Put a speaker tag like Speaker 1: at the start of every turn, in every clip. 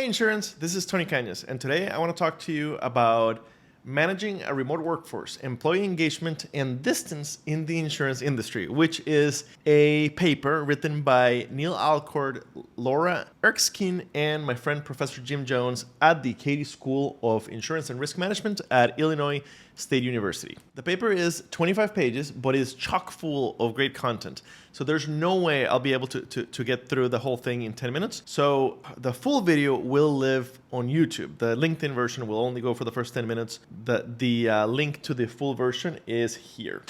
Speaker 1: Hey Insurance, this is Tony Cañas, and today I want to talk to you about managing a remote workforce, employee engagement, and distance in the insurance industry, which is a paper written by Neil Alcord, Laura Erskine, and my friend Professor Jim Jones at the Katie School of Insurance and Risk Management at Illinois State University. The paper is 25 pages, but is chock full of great content. So there's no way I'll be able to get through the whole thing in 10 minutes. So the full video will live on YouTube. The LinkedIn version will only go for the first 10 minutes. The link to the full version is here.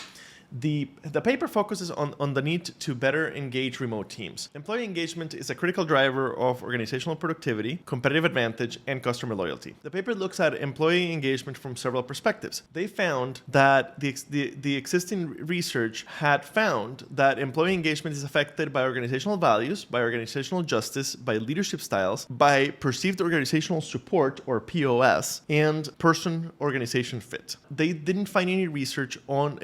Speaker 1: The paper focuses on the need to better engage remote teams. Employee engagement is a critical driver of organizational productivity, competitive advantage, and customer loyalty. The paper looks at employee engagement from several perspectives. They found that the existing research had found that employee engagement is affected by organizational values, by organizational justice, by leadership styles, by perceived organizational support, or POS, and person-organization fit. They didn't find any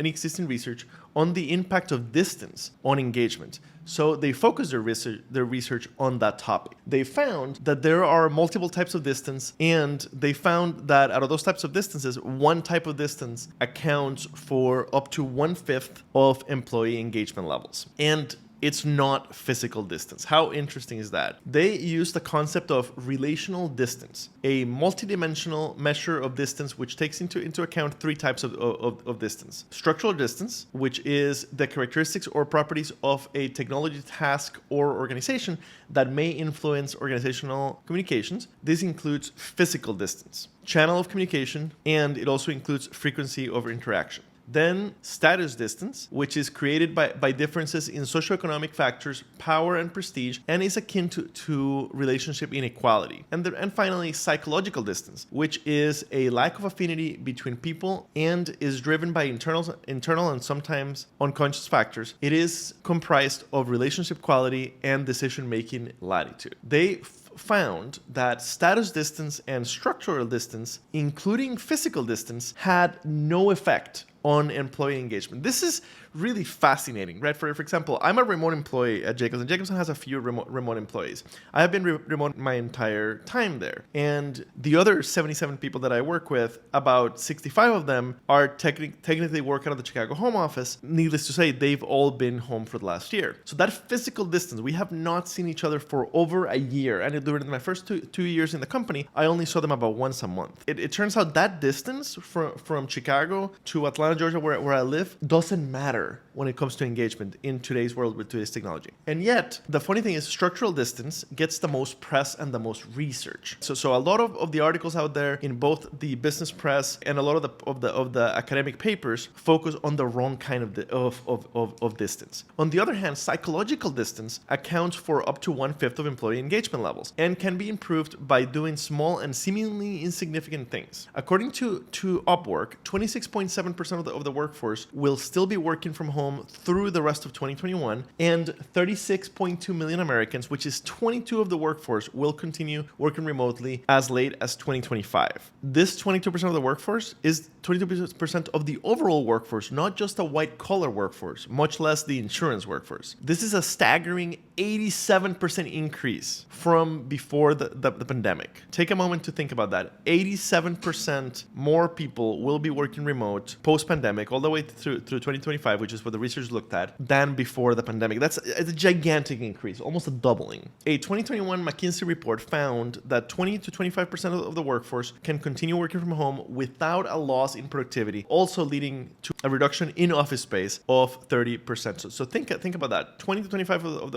Speaker 1: existing research on the impact of distance on engagement. So they focused their research on that topic. They found that there are multiple types of distance, and they found that out of those types of distances, one type of distance accounts for up to 1/5 of employee engagement levels. And it's not physical distance. How interesting is that? They use the concept of relational distance, a multidimensional measure of distance which takes into account three types of distance. Structural distance, which is the characteristics or properties of a technology task or organization that may influence organizational communications. This includes physical distance, channel of communication, and it also includes frequency of interaction. Then status distance, which is created by differences in socioeconomic factors, power and prestige, and is akin to relationship inequality. And finally, psychological distance, which is a lack of affinity between people and is driven by internal and sometimes unconscious factors. It is comprised of relationship quality and decision-making latitude. They found that status distance and structural distance, including physical distance, had no effect on employee engagement. This is really fascinating, right? For example, I'm a remote employee at Jacobson. Jacobson has a few remote employees. I have been remote my entire time there. And the other 77 people that I work with, about 65 of them are technically work out of the Chicago home office. Needless to say, they've all been home for the last year. So that physical distance, we have not seen each other for over a year. And during my first two years in the company, I only saw them about once a month. It turns out that distance from Chicago to Atlanta, Georgia, where I live, doesn't matter when it comes to engagement in today's world with today's technology. And yet, the funny thing is structural distance gets the most press and the most research. So a lot of the articles out there in both the business press and a lot of the academic papers focus on the wrong kind of distance. On the other hand, psychological distance accounts for up to 1/5 of employee engagement levels and can be improved by doing small and seemingly insignificant things. According to Upwork, 26.7% of the workforce will still be working from home through the rest of 2021, and 36.2 million Americans, which is 22% of the workforce, will continue working remotely as late as 2025. This 22% of the workforce is 22% of the overall workforce, not just a white-collar workforce, much less the insurance workforce. This is a staggering 87% increase from before the pandemic. Take a moment to think about that. 87% more people will be working remote post-pandemic, all the way through 2025, which is what the research looked at, than before the pandemic. That's a gigantic increase, almost a doubling. A 2021 McKinsey report found that 20 to 25% of the workforce can continue working from home without a loss in productivity, also leading to a reduction in office space of 30%. So think about that. 20 to 25% of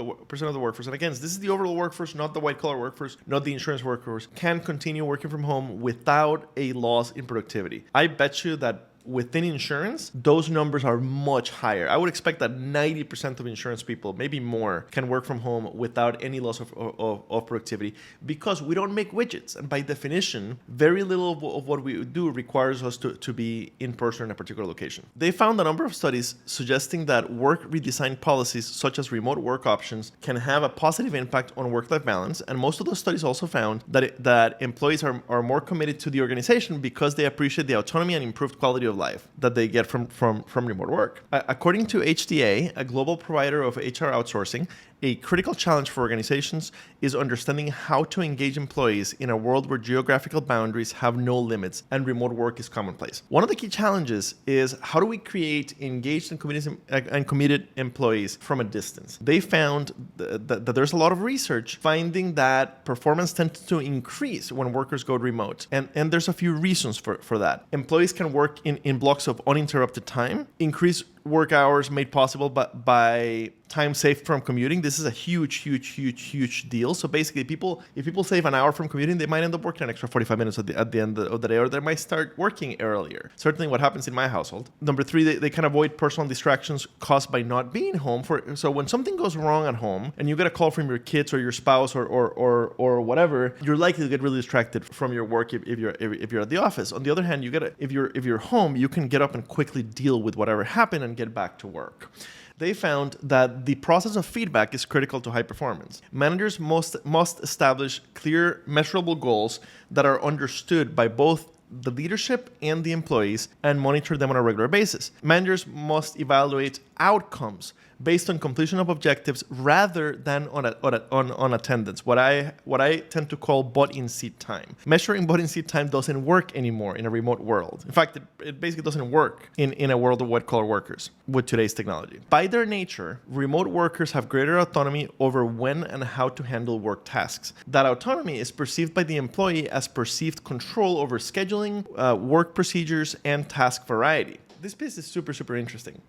Speaker 1: the workforce, and again, this is the overall workforce, not the white-collar workforce, not the insurance workforce, can continue working from home without a loss in productivity. I bet you that within insurance, those numbers are much higher. I would expect that 90% of insurance people, maybe more, can work from home without any loss of productivity, because we don't make widgets. And by definition, very little of what we do requires us to be in person in a particular location. They found a number of studies suggesting that work redesign policies such as remote work options can have a positive impact on work-life balance. And most of those studies also found that employees are more committed to the organization because they appreciate the autonomy and improved quality of life that they get from remote work. According to HDA, a global provider of HR outsourcing, A critical challenge for organizations is understanding how to engage employees in a world where geographical boundaries have no limits and remote work is commonplace. One of the key challenges is how do we create engaged and committed employees from a distance? They found that there's a lot of research finding that performance tends to increase when workers go remote. And there's a few reasons for that. Employees can work in blocks of uninterrupted time, increase work hours made possible by time saved from commuting. This is a huge deal. So basically, if people save an hour from commuting, they might end up working an extra 45 minutes at the end of the day, or they might start working earlier. Certainly what happens in my household. Number three, they can avoid personal distractions caused by not being home. So when something goes wrong at home and you get a call from your kids or your spouse or whatever, you're likely to get really distracted from your work if you're at the office. On the other hand, if you're home, you can get up and quickly deal with whatever happened and get back to work. They found that the process of feedback is critical to high performance. Managers must establish clear, measurable goals that are understood by both the leadership and the employees and monitor them on a regular basis. Managers must evaluate outcomes based on completion of objectives rather than on attendance, what I tend to call butt-in-seat time. Measuring butt-in-seat time doesn't work anymore in a remote world. In fact, it basically doesn't work in a world of white-collar workers with today's technology. By their nature, remote workers have greater autonomy over when and how to handle work tasks. That autonomy is perceived by the employee as perceived control over scheduling, work procedures, and task variety. This piece is super interesting.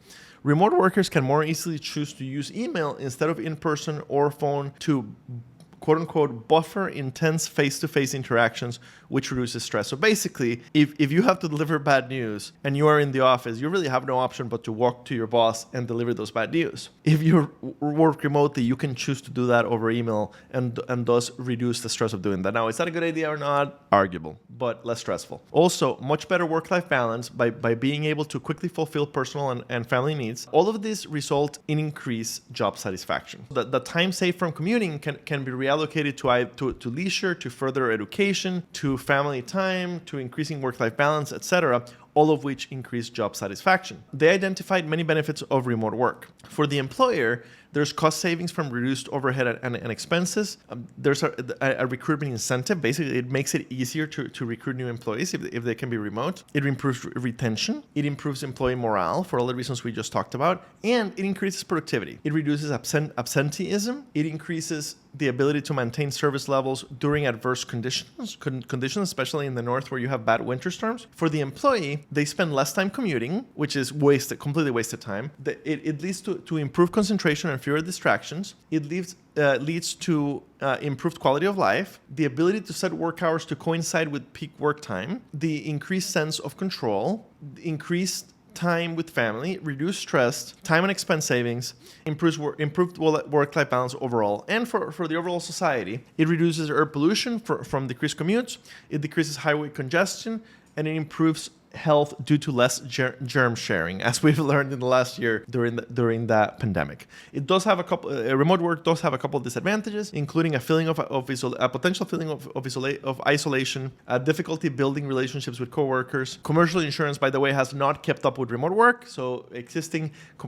Speaker 1: Remote workers can more easily choose to use email instead of in-person or phone to quote-unquote buffer intense face-to-face interactions, which reduces stress. So basically, if you have to deliver bad news and you are in the office, you really have no option but to walk to your boss and deliver those bad news. If you work remotely, you can choose to do that over email and thus reduce the stress of doing that. Now, is that a good idea or not? Arguable, but less stressful. Also, much better work-life balance by being able to quickly fulfill personal and family needs. All of this result in increased job satisfaction. The time saved from commuting can be reallocated to leisure, to further education, to family time, to increasing work-life balance, etc., all of which increase job satisfaction. They identified many benefits of remote work. For the employer, there's cost savings from reduced overhead and expenses. There's a recruitment incentive. Basically, it makes it easier to recruit new employees if they can be remote. It improves retention. It improves employee morale for all the reasons we just talked about. And it increases productivity. It reduces absenteeism. It increases the ability to maintain service levels during adverse conditions, especially in the north where you have bad winter storms. For the employee, they spend less time commuting, which is completely wasted time. It leads to improved concentration and fewer distractions. It leads to improved quality of life, the ability to set work hours to coincide with peak work time, the increased sense of control, increased time with family, reduced stress, time and expense savings, improved work-life balance overall. And for the overall society, it reduces air pollution from decreased commutes, it decreases highway congestion, and it improves health due to less germ sharing, as we've learned in the last year during that pandemic. It does have remote work does have a couple of disadvantages, including a potential feeling of isolation, difficulty building relationships with coworkers. Commercial insurance, by the way, has not kept up with remote work, so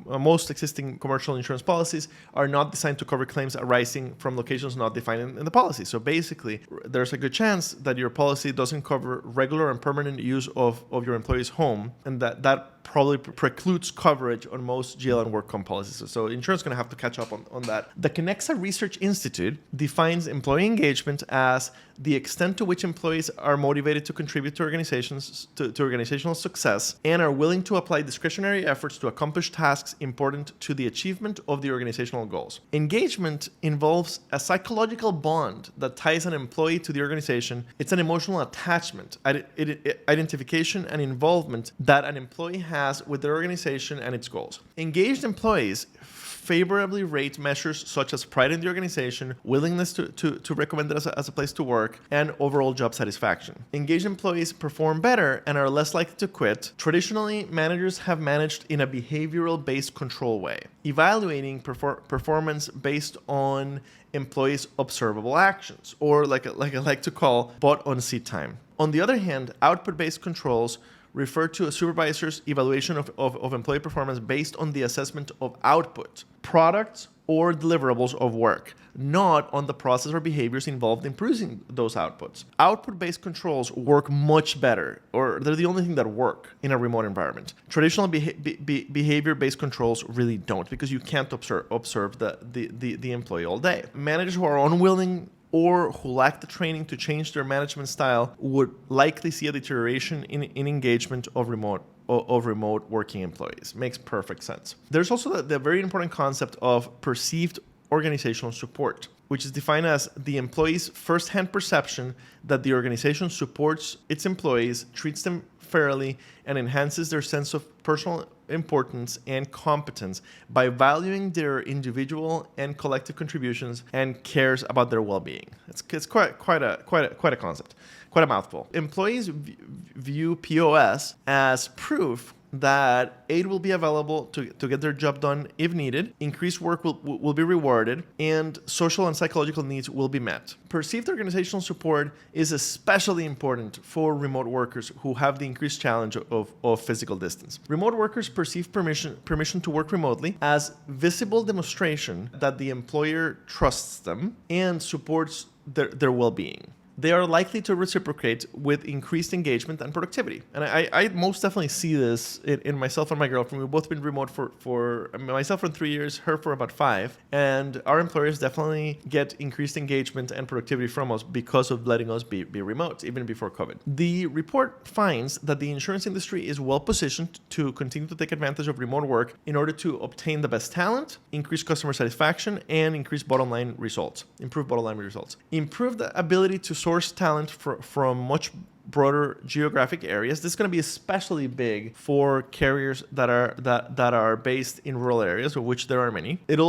Speaker 1: most existing commercial insurance policies are not designed to cover claims arising from locations not defined in the policy. So basically, there's a good chance that your policy doesn't cover regular and permanent use of your employee's home, and that probably precludes coverage on most GL and work comp policies. So insurance is going to have to catch up on that. The Conexa Research Institute defines employee engagement as the extent to which employees are motivated to contribute to organizational success and are willing to apply discretionary efforts to accomplish tasks important to the achievement of the organizational goals. Engagement involves a psychological bond that ties an employee to the organization. It's an emotional attachment, identification, and involvement that an employee has with their organization and its goals. Engaged employees favorably rate measures such as pride in the organization, willingness to recommend it as a place to work, and overall job satisfaction. Engaged employees perform better and are less likely to quit. Traditionally, managers have managed in a behavioral-based control way, evaluating performance based on employees' observable actions, or like I like to call butt-on-seat time. On the other hand, output-based controls refer to a supervisor's evaluation of employee performance based on the assessment of output, products, or deliverables of work, not on the process or behaviors involved in producing those outputs. Output-based controls work much better, or they're the only thing that work in a remote environment. Traditional behavior-based controls really don't, because you can't observe the employee all day. Managers who are unwilling or who lack the training to change their management style would likely see a deterioration in engagement of remote working employees. Makes perfect sense. There's also the very important concept of perceived organizational support, which is defined as the employee's first-hand perception that the organization supports its employees, treats them fairly, and enhances their sense of personal importance and competence by valuing their individual and collective contributions and cares about their well-being. It's quite a concept, quite a mouthful. Employees view POS as proof that aid will be available to get their job done if needed, increased work will be rewarded, and social and psychological needs will be met. Perceived organizational support is especially important for remote workers who have the increased challenge of physical distance. Remote workers perceive permission to work remotely as visible demonstration that the employer trusts them and supports their well-being. They are likely to reciprocate with increased engagement and productivity. And I most definitely see this in myself and my girlfriend. We've both been remote for myself for 3 years, her for about 5. And our employers definitely get increased engagement and productivity from us because of letting us be remote, even before COVID. The report finds that the insurance industry is well positioned to continue to take advantage of remote work in order to obtain the best talent, increase customer satisfaction, and increase improve bottom line results. Improve the ability to source talent from much broader geographic areas. This is going to be especially big for carriers that are based in rural areas, of which there are many. It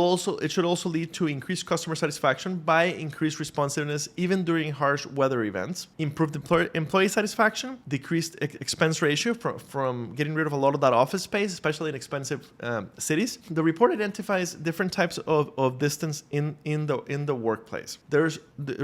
Speaker 1: should also lead to increased customer satisfaction by increased responsiveness even during harsh weather events. Improved employee satisfaction, decreased expense ratio from getting rid of a lot of that office space, especially in expensive cities. The report identifies different types of distance in the workplace. There's the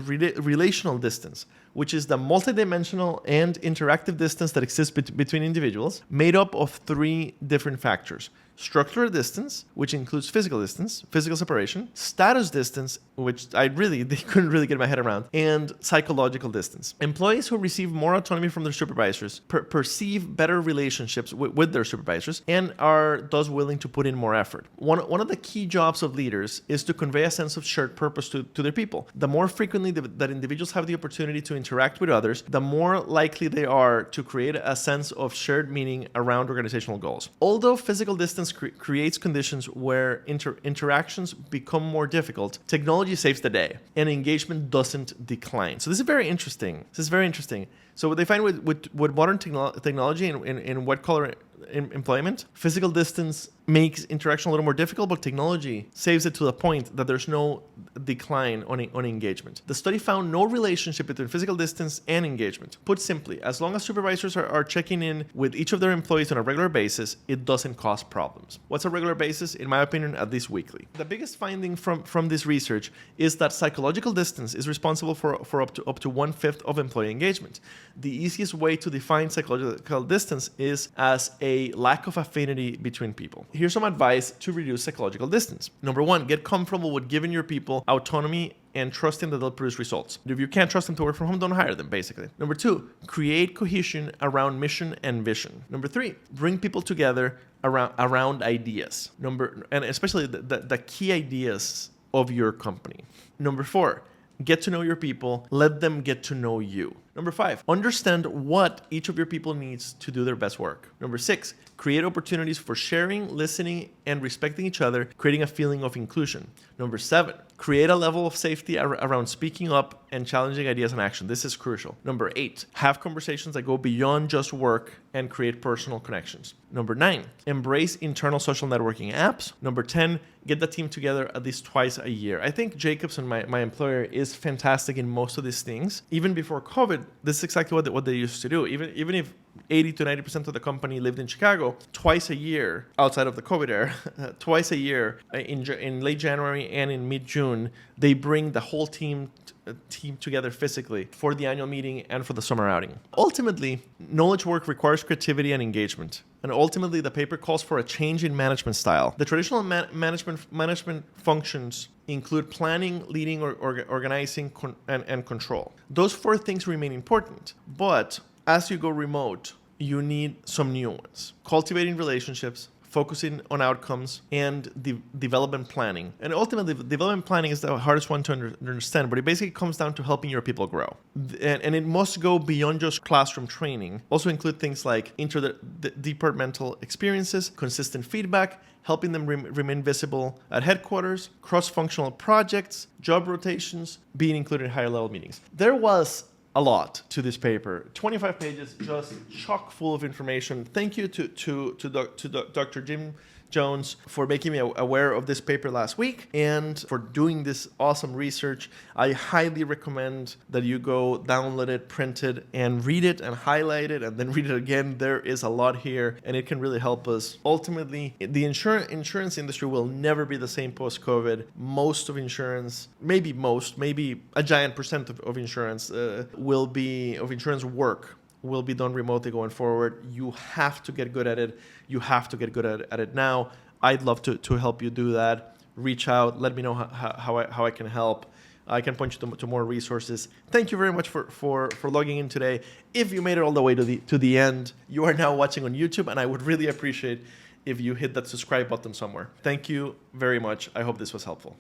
Speaker 1: relational distance, which is the multidimensional and interactive distance that exists between individuals, made up of 3 different factors. Structural distance, which includes physical distance, physical separation, status distance, which they couldn't really get my head around, and psychological distance. Employees who receive more autonomy from their supervisors perceive better relationships with their supervisors and are thus willing to put in more effort. One of the key jobs of leaders is to convey a sense of shared purpose to their people. The more frequently that individuals have the opportunity to interact with others, the more likely they are to create a sense of shared meaning around organizational goals. Although physical distance creates conditions where interactions become more difficult, technology saves the day and engagement doesn't decline. So this is very interesting. So what they find with modern technology in white-collar employment, physical distance makes interaction a little more difficult, but technology saves it to the point that there's no decline on engagement. The study found no relationship between physical distance and engagement. Put simply, as long as supervisors are checking in with each of their employees on a regular basis, it doesn't cause problems. What's a regular basis? In my opinion, at least weekly. The biggest finding from this research is that psychological distance is responsible for up to 1/5 of employee engagement. The easiest way to define psychological distance is as a lack of affinity between people. Here's some advice to reduce psychological distance. Number 1, get comfortable with giving your people autonomy and trusting that they'll produce results. If you can't trust them to work from home, don't hire them, basically. Number 2, create cohesion around mission and vision. Number 3, bring people together around ideas. And especially the key ideas of your company. Number 4, get to know your people, let them get to know you. Number 5, understand what each of your people needs to do their best work. Number 6, create opportunities for sharing, listening, and respecting each other, creating a feeling of inclusion. Number 7, create a level of safety around speaking up and challenging ideas and action. This is crucial. Number 8, have conversations that go beyond just work and create personal connections. Number 9, embrace internal social networking apps. Number 10, get the team together at least twice a year. I think Jacobson, my employer, is fantastic in most of these things. Even before COVID, this is exactly what they used to do. Even if 80 to 90% of the company lived in Chicago. Twice a year, outside of the COVID era, twice a year in late January and in mid-June, they bring the whole team together physically for the annual meeting and for the summer outing. Ultimately, knowledge work requires creativity and engagement. And ultimately, the paper calls for a change in management style. The traditional management functions include planning, leading, organizing, and control. Those 4 things remain important, but as you go remote, you need some new ones. Cultivating relationships, focusing on outcomes, and development planning. And ultimately, development planning is the hardest one to understand, but it basically comes down to helping your people grow. And it must go beyond just classroom training. Also include things like interdepartmental experiences, consistent feedback, helping them remain visible at headquarters, cross-functional projects, job rotations, being included in higher level meetings. There was a lot to this paper. 25 pages, just chock full of information. Thank you to Dr. Jim Jones for making me aware of this paper last week and for doing this awesome research. I highly recommend that you go download it, print it, and read it and highlight it and then read it again. There is a lot here and it can really help us. Ultimately, the insurance industry will never be the same post-COVID. Most of insurance, maybe a giant percent of insurance insurance work will be done remotely going forward. You have to get good at it. You have to get good at it now. I'd love to help you do that. Reach out. Let me know how I can help. I can point you to more resources. Thank you very much for logging in today. If you made it all the way to the end, you are now watching on YouTube, and I would really appreciate if you hit that subscribe button somewhere. Thank you very much. I hope this was helpful.